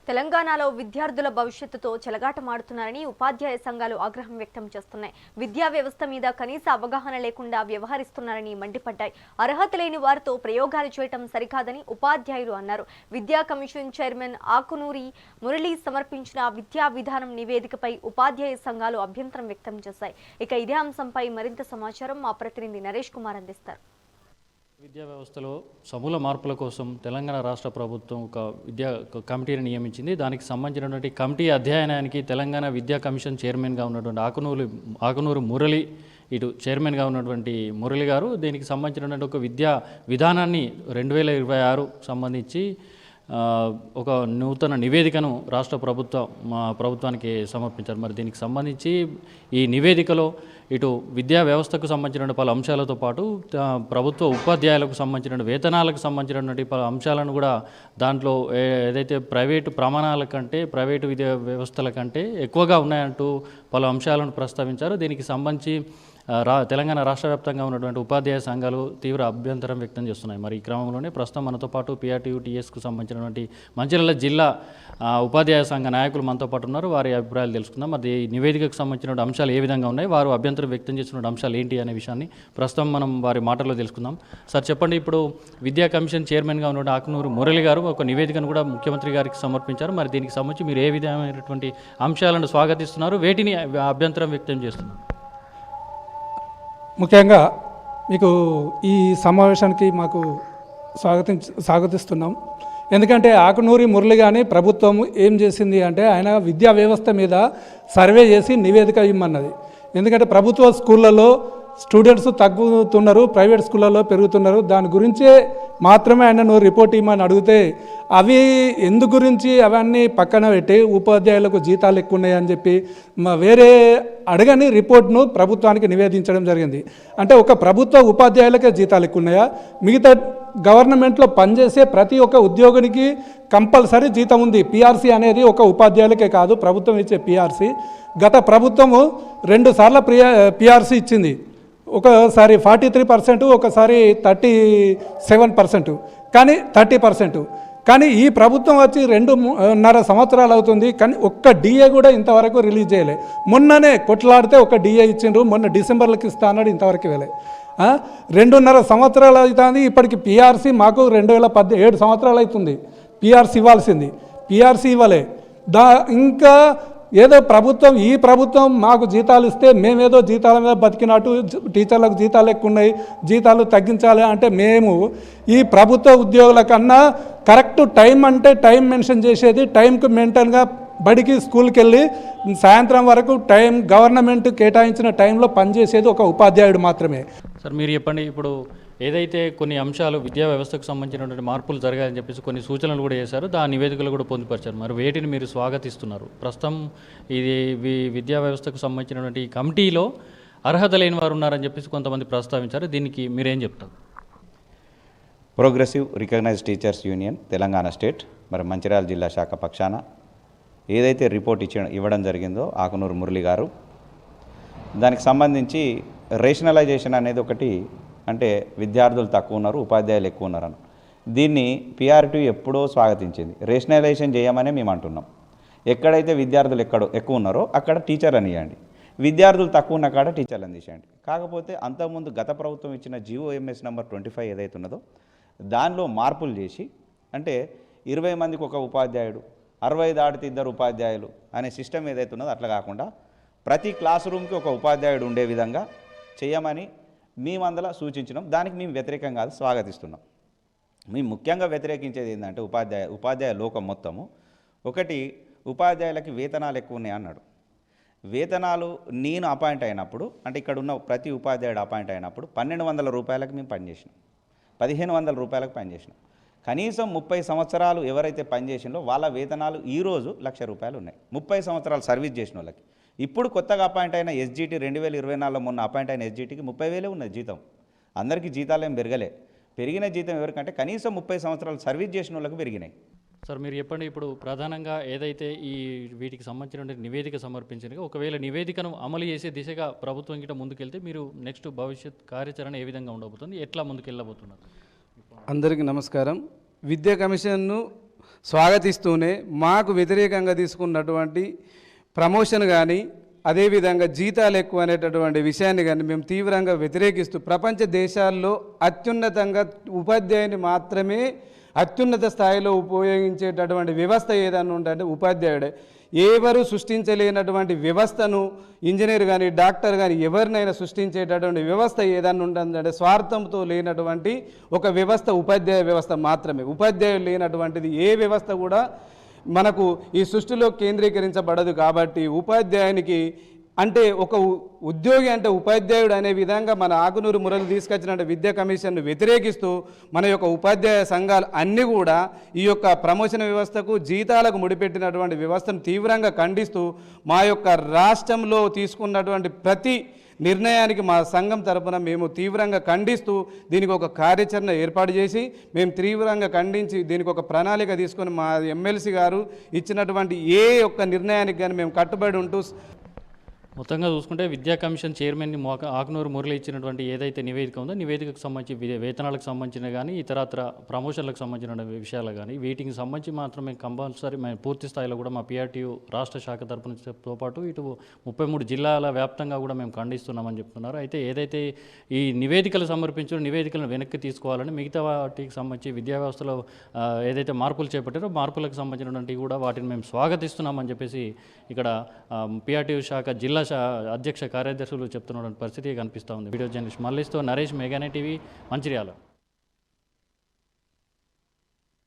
తెలంగాణలో విద్యార్థుల భవిష్యత్తుతో చెలగాటమాడుతున్నారని ఉపాధ్యాయ సంఘాలు ఆగ్రహం వ్యక్తం చేస్తున్నాయి. విద్యా వ్యవస్థ మీద కనీస అవగాహన లేకుండా వ్యవహరిస్తున్నారని మండిపడ్డాయి. అర్హత లేని వారితో ప్రయోగాలు చేయటం సరికాదని ఉపాధ్యాయులు అన్నారు. విద్యా కమిషన్ చైర్మన్ ఆకునూరి మురళి సమర్పించిన విద్యా విధానం నివేదికపై ఉపాధ్యాయ సంఘాలు అభ్యంతరం వ్యక్తం చేశాయి. ఇక ఇదే అంశంపై మరింత సమాచారం మా ప్రతినిధి నరేష్ కుమార్ అందిస్తారు. విద్యా వ్యవస్థలో సమూల మార్పుల కోసం తెలంగాణ రాష్ట్ర ప్రభుత్వం ఒక విద్యా కమిటీని నియమించింది. దానికి సంబంధించినటువంటి కమిటీ అధ్యయనానికి తెలంగాణ విద్యా కమిషన్ చైర్మన్గా ఉన్నటువంటి ఆకునూరు మురళి ఇటు చైర్మన్గా ఉన్నటువంటి మురళి గారు దీనికి సంబంధించినటువంటి ఒక విద్యా విధానాన్ని 2026 సంబంధించి ఒక నూతన నివేదికను రాష్ట్ర ప్రభుత్వానికి సమర్పించారు. మరి దీనికి సంబంధించి ఈ నివేదికలో ఇటు విద్యా వ్యవస్థకు సంబంధించిన పలు అంశాలతో పాటు ప్రభుత్వ ఉపాధ్యాయులకు సంబంధించిన వేతనాలకు సంబంధించినటువంటి పలు అంశాలను కూడా దాంట్లో ఏదైతే ప్రైవేటు ప్రమాణాల కంటే ప్రైవేటు విద్యా వ్యవస్థల కంటే ఎక్కువగా ఉన్నాయంటూ పలు అంశాలను ప్రస్తావించారు. దీనికి సంబంధించి తెలంగాణ రాష్ట్ర వ్యాప్తంగా ఉన్నటువంటి ఉపాధ్యాయ సంఘాలు తీవ్ర అభ్యంతరం వ్యక్తం చేస్తున్నాయి. మరి ఈ క్రమంలోనే ప్రస్తుతం మనతో పాటు PRTU-TSకు సంబంధించినటువంటి మంచిర్యాల జిల్లా ఉపాధ్యాయ సంఘ నాయకులు మనతో పాటు ఉన్నారు. వారి అభిప్రాయాలు తెలుసుకుందాం. మరి ఈ నివేదికకు సంబంధించిన అంశాలు ఏ విధంగా ఉన్నాయి, వారు అభ్యంతరం వ్యక్తం చేస్తున్న అంశాలు ఏంటి అనే విషయాన్ని ప్రస్తుతం మనం వారి మాటల్లో తెలుసుకుందాం. సార్ చెప్పండి, ఇప్పుడు విద్యా కమిషన్ చైర్మన్గా ఉన్నటువంటి ఆకునూరు మురళి గారు ఒక నివేదికను కూడా ముఖ్యమంత్రి గారికి సమర్పించారు. మరి దీనికి సంబంధించి మీరు ఏ విధమైనటువంటి అంశాలను స్వాగతిస్తున్నారు, వేటిని అభ్యంతరం వ్యక్తం చేస్తున్నారు? ముఖ్యంగా మీకు ఈ సమావేశానికి మాకు స్వాగతిస్తున్నాం. ఎందుకంటే ఆకునూరి మురళి కానీ ప్రభుత్వం ఏం చేసింది అంటే ఆయన విద్యా వ్యవస్థ మీద సర్వే చేసి నివేదిక ఇమ్మన్నది. ఎందుకంటే ప్రభుత్వ స్కూళ్ళలో స్టూడెంట్స్ తగ్గుతున్నారు, ప్రైవేట్ స్కూళ్ళలో పెరుగుతున్నారు. దాని గురించే మాత్రమే ఆయనను రిపోర్ట్ ఇవ్వమని అడిగితే అవి ఎందు గురించి అవన్నీ పక్కన పెట్టి ఉపాధ్యాయులకు జీతాలు ఎక్కువ ఉన్నాయని చెప్పి వేరే అడగని రిపోర్ట్ను ప్రభుత్వానికి నివేదించడం జరిగింది. అంటే ఒక ప్రభుత్వ ఉపాధ్యాయులకే జీతాలు ఎక్కువ ఉన్నాయా? మిగతా గవర్నమెంట్లో పనిచేసే ప్రతి ఒక్క ఉద్యోగునికి కంపల్సరీ జీతం ఉంది. PRC అనేది ఒక ఉపాధ్యాయులకే కాదు, ప్రభుత్వం ఇచ్చే PRC. గత ప్రభుత్వము 2 సార్లు PRC ఇచ్చింది. ఒకసారి 43%, ఒకసారి 37%, కానీ 30%. కానీ ఈ ప్రభుత్వం వచ్చి 2.5 సంవత్సరాలు అవుతుంది, కానీ ఒక్క DA కూడా ఇంతవరకు రిలీజ్ చేయలే. మొన్ననే కొట్లాడితే ఒక DA ఇచ్చిండ్రు, మొన్న డిసెంబర్లోకి ఇస్తా అన్నాడు, ఇంతవరకు ఇవ్వలే. 2.5 సంవత్సరాలు అవుతుంది. ఇప్పటికి PRC మాకు 7 సంవత్సరాలు అవుతుంది PRC ఇవ్వాల్సింది, PRC ఇవ్వలే. ఇంకా ఏదో ఈ ప్రభుత్వం మాకు జీతాలు ఇస్తే మేమేదో జీతాల మీద బతికినట్టు టీచర్లకు జీతాలు ఎక్కువ ఉన్నాయి, జీతాలు తగ్గించాలి అంటే మేము ఈ ప్రభుత్వ ఉద్యోగుల కన్నా కరెక్ట్ టైం అంటే టైం మెన్షన్ చేసేది, టైంకి మెయింటైన్గా బడికి స్కూల్కి వెళ్ళి సాయంత్రం వరకు టైం గవర్నమెంట్ కేటాయించిన టైంలో పనిచేసేది ఒక ఉపాధ్యాయుడు మాత్రమే. సార్ మీరు చెప్పండి, ఇప్పుడు ఏదైతే కొన్ని అంశాలు విద్యా వ్యవస్థకు సంబంధించినటువంటి మార్పులు జరగాలని చెప్పేసి కొన్ని సూచనలు కూడా చేశారు, ఆ నివేదికలు కూడా పొందుపరిచారు. మరి వేటిని మీరు స్వాగతిస్తున్నారు? ప్రస్తుతం ఇది విద్యా వ్యవస్థకు సంబంధించినటువంటి కమిటీలో అర్హత లేని వారు ఉన్నారని చెప్పేసి కొంతమంది ప్రస్తావించారు. దీనికి మీరేం చెప్తారు? Progressive recognised teachers union Telangana state మరి మంచిర్యాల జిల్లా శాఖ పక్షాన ఏదైతే రిపోర్ట్ ఇవ్వడం జరిగిందో ఆకునూరు మురళి గారు, దానికి సంబంధించి రేషనలైజేషన్ అనేది ఒకటి, అంటే విద్యార్థులు తక్కువ ఉన్నారు, ఉపాధ్యాయులు ఎక్కువ ఉన్నారని. దీన్ని PRTU ఎప్పుడో స్వాగతించింది. రేషనలైజేషన్ చేయమనే మేము అంటున్నాం. ఎక్కడైతే విద్యార్థులు ఎక్కువ ఉన్నారో అక్కడ టీచర్లను ఇవ్వండి, విద్యార్థులు తక్కువ ఉన్న కాడ టీచర్లను తీసేయండి. కాకపోతే అంతకుముందు గత ప్రభుత్వం ఇచ్చిన GOMS నెంబర్ 25 ఏదైతే ఉన్నదో దానిలో మార్పులు చేసి, అంటే 20 మందికి ఒక ఉపాధ్యాయుడు, 60 దాటితే 2 ఉపాధ్యాయులు అనే సిస్టమ్ ఏదైతే ఉన్నదో అట్లా కాకుండా ప్రతి క్లాస్ రూమ్కి ఒక ఉపాధ్యాయుడు ఉండే విధంగా చేయమని మేమందలా సూచించినాం. దానికి మేము వ్యతిరేకం కాదు, స్వాగతిస్తున్నాం. మేము ముఖ్యంగా వ్యతిరేకించేది ఏంటంటే ఉపాధ్యాయ లోకం మొత్తము ఒకటి, ఉపాధ్యాయులకి వేతనాలు ఎక్కువ ఉన్నాయి అన్నాడు. వేతనాలు నేను అపాయింట్ అయినప్పుడు, అంటే ఇక్కడ ఉన్న ప్రతి ఉపాధ్యాయుడు అపాయింట్ అయినప్పుడు 1200 రూపాయలకు మేము పనిచేసినాం, 1500 రూపాయలకు పనిచేసినాం. కనీసం 30 సంవత్సరాలు ఎవరైతే పనిచేసినో వాళ్ళ వేతనాలు ఈరోజు 1,00,000 రూపాయలు ఉన్నాయి, 30 సంవత్సరాలు సర్వీస్ చేసిన వాళ్ళకి. ఇప్పుడు కొత్తగా అపాయింట్ అయిన SGT 2024లో మొన్న అపాయింట్ అయిన SGTకి 30,000 ఉన్నది జీతం. అందరికీ జీతాలు ఏం పెరగలే. పెరిగిన జీతం ఎవరికంటే కనీసం 30 సంవత్సరాలు సర్వీస్ చేసిన వాళ్ళకి పెరిగినాయి. సార్ మీరు చెప్పండి, ఇప్పుడు ప్రధానంగా ఏదైతే వీటికి సంబంధించిన నివేదిక సమర్పించింది, ఒకవేళ నివేదికను అమలు చేసే దిశగా ప్రభుత్వం గిట్ట ముందుకెళ్తే మీరు నెక్స్ట్ భవిష్యత్ కార్యాచరణ ఏ విధంగా ఉండబోతుంది, ఎట్లా ముందుకెళ్ళబోతున్నారు? అందరికీ నమస్కారం. విద్యా కమిషన్ను స్వాగతిస్తూనే మాకు వ్యతిరేకంగా తీసుకున్నటువంటి ప్రమోషన్ కానీ అదేవిధంగా జీతాలు ఎక్కువ అనేటటువంటి విషయాన్ని కానీ మేము తీవ్రంగా వ్యతిరేకిస్తూ ప్రపంచ దేశాల్లో అత్యున్నతంగా ఉపాధ్యాయుని మాత్రమే అత్యున్నత స్థాయిలో ఉపయోగించేటటువంటి వ్యవస్థ ఏదన్నా ఉందంటే ఉపాధ్యాయుడే. ఎవరు సృష్టించలేనటువంటి వ్యవస్థను ఇంజనీర్ కానీ డాక్టర్ కానీ ఎవరినైనా సృష్టించేటటువంటి వ్యవస్థ ఏదన్నా ఉంటుందంటే స్వార్థంతో లేనటువంటి ఒక వ్యవస్థ ఉపాధ్యాయ వ్యవస్థ మాత్రమే. ఉపాధ్యాయులు లేనటువంటిది ఏ వ్యవస్థ కూడా మనకు ఈ సృష్టిలో కేంద్రీకరించబడదు. కాబట్టి ఉపాధ్యాయునికి అంటే ఒక ఉద్యోగి అంటే ఉపాధ్యాయుడు అనే విధంగా మన ఆకునూరు మురళి తీసుకొచ్చినటువంటి విద్యా కమిషన్ను వ్యతిరేకిస్తూ మన యొక్క ఉపాధ్యాయ సంఘాలు అన్నీ కూడా ఈ యొక్క ప్రమోషన్ వ్యవస్థకు జీతాలకు ముడిపెట్టినటువంటి వ్యవస్థను తీవ్రంగా ఖండిస్తూ మా యొక్క రాష్ట్రంలో తీసుకున్నటువంటి ప్రతి నిర్ణయానికి మా సంఘం తరపున మేము తీవ్రంగా ఖండిస్తూ దీనికి ఒక కార్యాచరణ ఏర్పాటు చేసి మేము తీవ్రంగా ఖండించి దీనికి ఒక ప్రణాళిక తీసుకొని మా ఎమ్మెల్సీ గారు ఇచ్చినటువంటి ఏ ఒక్క నిర్ణయానికి కానీ మేము కట్టుబడి ఉంటూ మొత్తంగా చూసుకుంటే విద్యా కమిషన్ చైర్మన్ని ఆకునూరు మురళి ఇచ్చినటువంటి ఏదైతే నివేదిక ఉందో నివేదికకు సంబంధించి వేతనాలకు సంబంధించిన కానీ ఇతరత్ర ప్రమోషన్లకు సంబంధించిన విషయాలు కానీ వీటికి సంబంధించి మాత్రమే కంపల్సరీ మేము పూర్తి స్థాయిలో కూడా మా పిఆర్టీయూ రాష్ట్ర శాఖ తరపునతో పాటు ఇటు 33 జిల్లాల వ్యాప్తంగా కూడా మేము ఖండిస్తున్నామని చెప్తున్నారు. అయితే ఏదైతే ఈ నివేదికలు సమర్పించిన నివేదికలను వెనక్కి తీసుకోవాలని మిగతా వాటికి సంబంధించి విద్యా వ్యవస్థలో ఏదైతే మార్పులు చేపట్టారో మార్పులకు సంబంధించినటువంటి కూడా వాటిని మేము స్వాగతిస్తున్నామని చెప్పేసి ఇక్కడ పిఆర్టీయూ శాఖ జిల్లా అధ్యక్ష కార్యదర్శులు చెప్తున్నటువంటి పరిస్థితి కనిపిస్తూ ఉంది. వీడియో జర్నలిస్ట్ మల్లేష్తో నరేష్, మెగానే టీవీ, మంచిర్యాల.